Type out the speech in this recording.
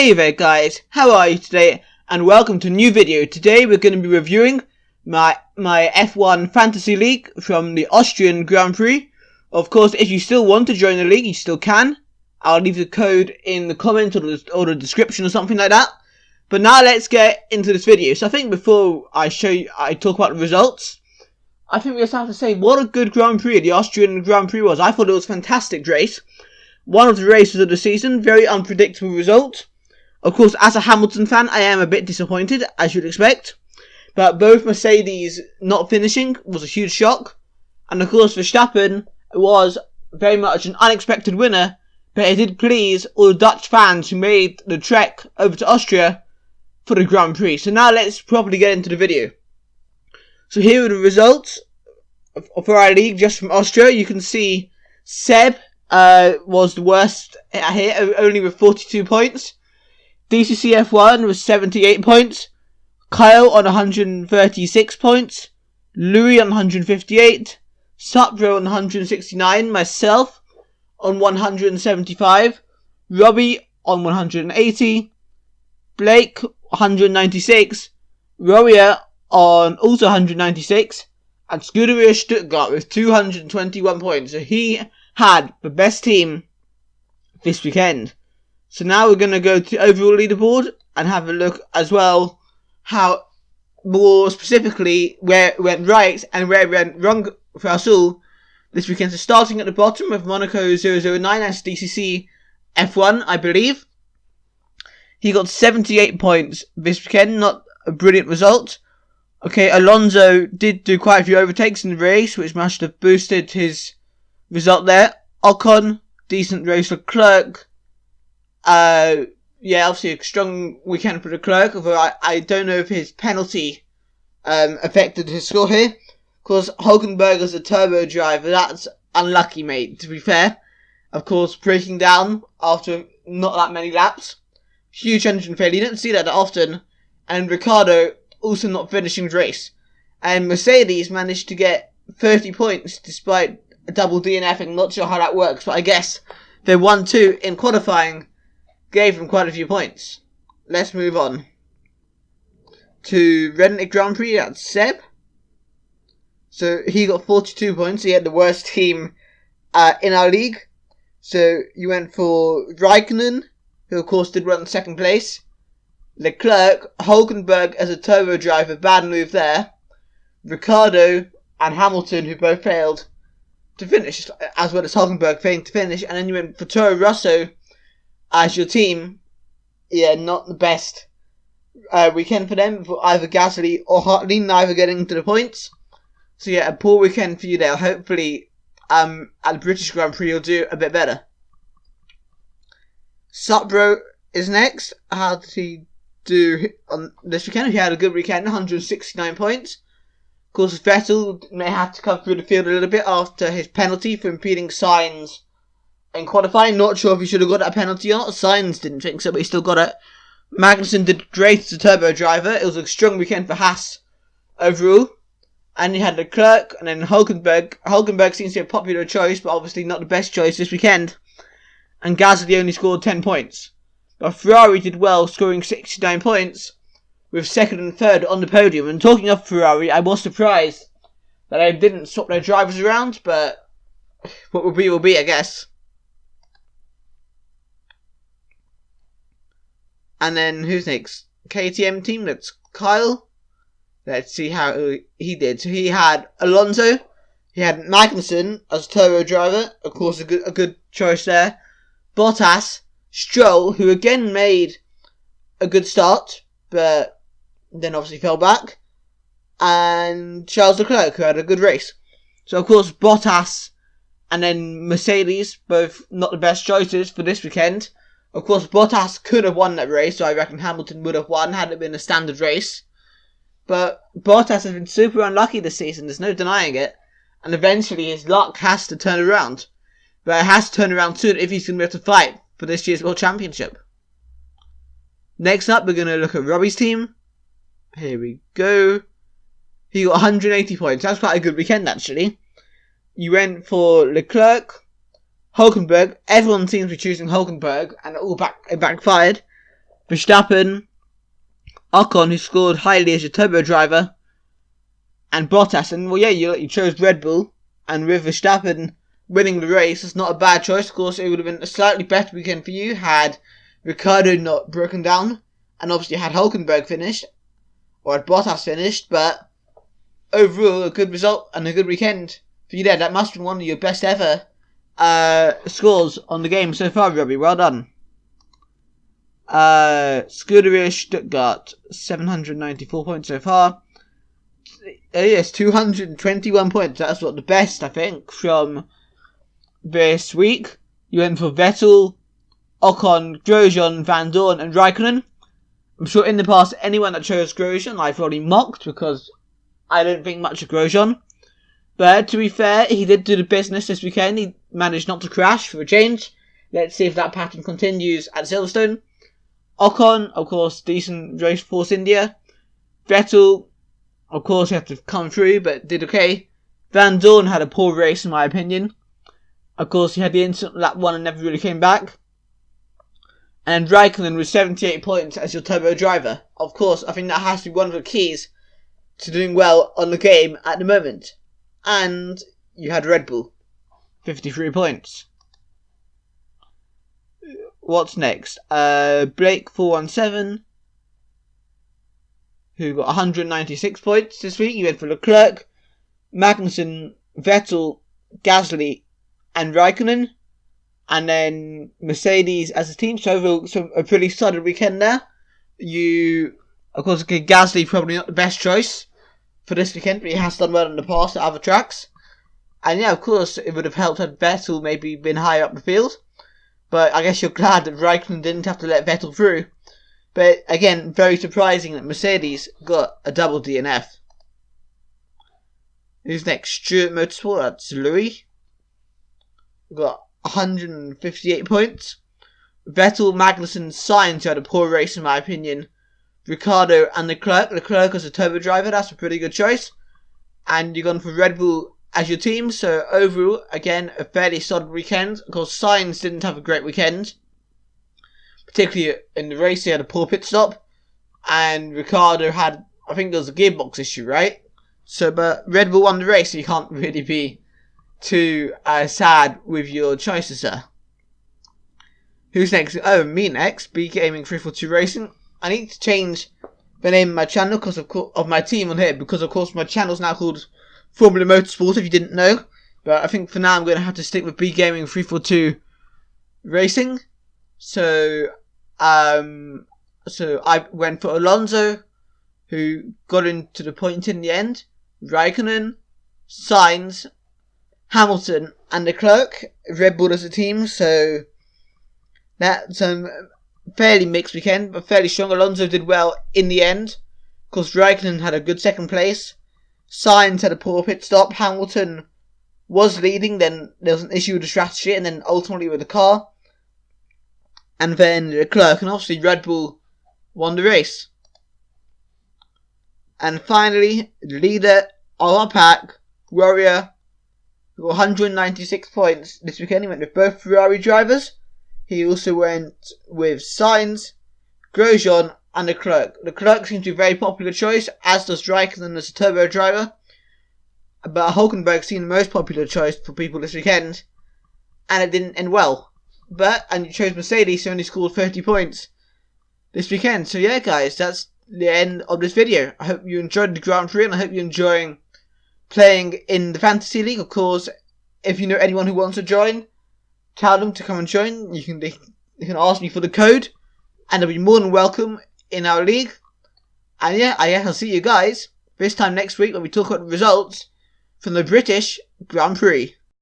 Hey there guys, how are you today? And welcome to a new video. Today we're going to be reviewing my F1 Fantasy League from the Austrian Grand Prix. Of course, if you still want to join the league, you still can. I'll leave the code in the comment or the description or something like that. But now let's get into this video. So I think before I talk about the results, I think we just have to say what a good Grand Prix the Austrian Grand Prix was. I thought it was a fantastic race. One of the races of the season, very unpredictable result. Of course, as a Hamilton fan, I am a bit disappointed, as you'd expect. But both Mercedes not finishing was a huge shock. And of course, Verstappen was very much an unexpected winner. But it did please all the Dutch fans who made the trek over to Austria for the Grand Prix. So now let's properly get into the video. So here are the results for our league just from Austria. You can see Seb was the worst here, only with 42 points. DCC F1 was 78 points, Kyle on 136 points, Louis on 158, Supro on 169, myself on 175, Robbie on 180, Blake 196, Roria on also 196, and Scuderia Stuttgart with 221 points. So he had the best team this weekend. So now we're going to go to overall leaderboard and have a look as well how more specifically where it went right and where it went wrong for us all this weekend. So starting at the bottom with Monaco 009, that's DCC F1 I believe. He got 78 points this weekend, not a brilliant result. Okay, Alonso did do quite a few overtakes in the race, which must have boosted his result there. Ocon, decent race. Leclerc, yeah, obviously a strong weekend for Leclerc, although I don't know if his penalty affected his score here. Of course, Hulkenberg as a turbo driver, that's unlucky, mate, to be fair. Of course, breaking down after not that many laps. Huge engine failure, you don't see that often. And Ricciardo also not finishing the race. And Mercedes managed to get 30 points despite a double DNF. I'm not sure how that works, but I guess they won 2 in qualifying. Gave them quite a few points. Let's move on to Red Grand Prix. That's Seb. So he got 42 points. He had the worst team in our league. So you went for Raikkonen, who of course did run second place. Leclerc, Hulkenberg as a turbo driver, bad move there. Ricciardo and Hamilton, who both failed to finish, as well as Hulkenberg failing to finish. And then you went for Toro Rosso as your team. Yeah, not the best weekend for them, for either Gasly or Hartley, neither getting to the points. So yeah, a poor weekend for you there. Hopefully at the British Grand Prix you'll do a bit better. Supro is next. How did he do on this weekend? He had a good weekend, 169 points. Of course, Vettel may have to come through the field a little bit after his penalty for impeding Sainz in qualifying. Not sure if he should have got that penalty or not. Sainz didn't think so, but he still got it. Magnussen did great as a turbo driver. It was a strong weekend for Haas overall. And you had Leclerc and then Hulkenberg. Hulkenberg seems to be a popular choice, but obviously not the best choice this weekend. And Gasly only scored 10 points. But Ferrari did well, scoring 69 points, with second and third on the podium. And talking of Ferrari, I was surprised that they didn't swap their drivers around, but what will be, I guess. And then, who's next? KTM team, that's Kyle. Let's see how he did. So he had Alonso, he had Magnussen as turbo driver, of course a good choice there. Bottas, Stroll, who again made a good start, but then obviously fell back. And Charles Leclerc, who had a good race. So of course Bottas and then Mercedes, both not the best choices for this weekend. Of course, Bottas could have won that race, so I reckon Hamilton would have won had it been a standard race. But Bottas has been super unlucky this season, there's no denying it. And eventually his luck has to turn around. But it has to turn around soon if he's going to be able to fight for this year's World Championship. Next up, we're going to look at Robbie's team. Here we go. He got 180 points. That's quite a good weekend, actually. You went for Leclerc, Hulkenberg. Everyone seems to be choosing Hulkenberg, and it backfired. Verstappen, Ocon, who scored highly as your turbo driver, and Bottas. And well, yeah, you chose Red Bull, and with Verstappen winning the race, it's not a bad choice. Of course, it would have been a slightly better weekend for you had Ricciardo not broken down, and obviously had Hulkenberg finished, or had Bottas finished, but overall, a good result and a good weekend for you there. That must have been one of your best ever scores on the game so far, Robbie. Well done. Scuderia Stuttgart, 794 points so far. Yes, 221 points. That's what the best, I think, from this week. You went for Vettel, Ocon, Grosjean, Van Dorn, and Raikkonen. I'm sure in the past, anyone that chose Grosjean, I've already mocked because I don't think much of Grosjean. But to be fair, he did do the business this weekend. He managed not to crash for a change. Let's see if that pattern continues at Silverstone. Ocon, of course, decent race for Force India. Vettel, of course, he had to come through, but did okay. Van Dorn had a poor race, in my opinion. Of course, he had the incident lap 1 and never really came back. And Raikkonen with 78 points as your turbo driver. Of course, I think that has to be one of the keys to doing well on the game at the moment. And you had Red Bull, 53 points. What's next? Blake 417, who got 196 points this week. You went for Leclerc, Magnussen, Vettel, Gasly, and Raikkonen. And then Mercedes as a team. So overall, a pretty solid weekend there. You, of course, Gasly probably not the best choice for this weekend, but he has done well in the past at other tracks. And yeah, of course, it would have helped had Vettel maybe been higher up the field. But I guess you're glad that Raikkonen didn't have to let Vettel through. But again, very surprising that Mercedes got a double DNF. Who's next? Stuart Motorsport, that's Louis. Got 158 points. Vettel, Magnussen, Sainz, who had a poor race in my opinion. Ricciardo and Leclerc. Leclerc as a turbo driver, that's a pretty good choice. And you've gone for Red Bull as your team, so overall, again, a fairly solid weekend. Of course, Sainz didn't have a great weekend. Particularly in the race, he had a poor pit stop. And Ricciardo had, I think there was a gearbox issue, right? So, but Red Bull won the race, so you can't really be too sad with your choices, sir. Who's next? Oh, me next. B Gaming 342 Racing. I need to change the name of my channel because of my team on here, because of course my channel is now called Formula Motorsport, if you didn't know. But I think for now I'm going to have to stick with B Gaming 342 Racing. So I went for Alonso, who got into the point in the end. Raikkonen, Sainz, Hamilton, and Leclerc. Red Bull as a team, so that's fairly mixed weekend, but fairly strong. Alonso did well in the end. Of course, Raikkonen had a good second place. Sainz had a poor pit stop. Hamilton was leading, then there was an issue with the strategy, and then ultimately with the car. And then Leclerc, and obviously Red Bull won the race. And finally, the leader of our pack, Warrior, who got 196 points this weekend. He went with both Ferrari drivers. He also went with Sainz, Grosjean, and Leclerc. Leclerc seems to be a very popular choice, as does Raikkonen as a turbo driver. But Hulkenberg seemed the most popular choice for people this weekend, and it didn't end well. And you chose Mercedes, who only scored 30 points this weekend. So yeah, guys, that's the end of this video. I hope you enjoyed the Grand Prix, and I hope you're enjoying playing in the Fantasy League. Of course, if you know anyone who wants to join, tell them to come and join. You can ask me for the code, and they'll be more than welcome in our league. And yeah, I guess I'll see you guys this time next week when we talk about the results from the British Grand Prix.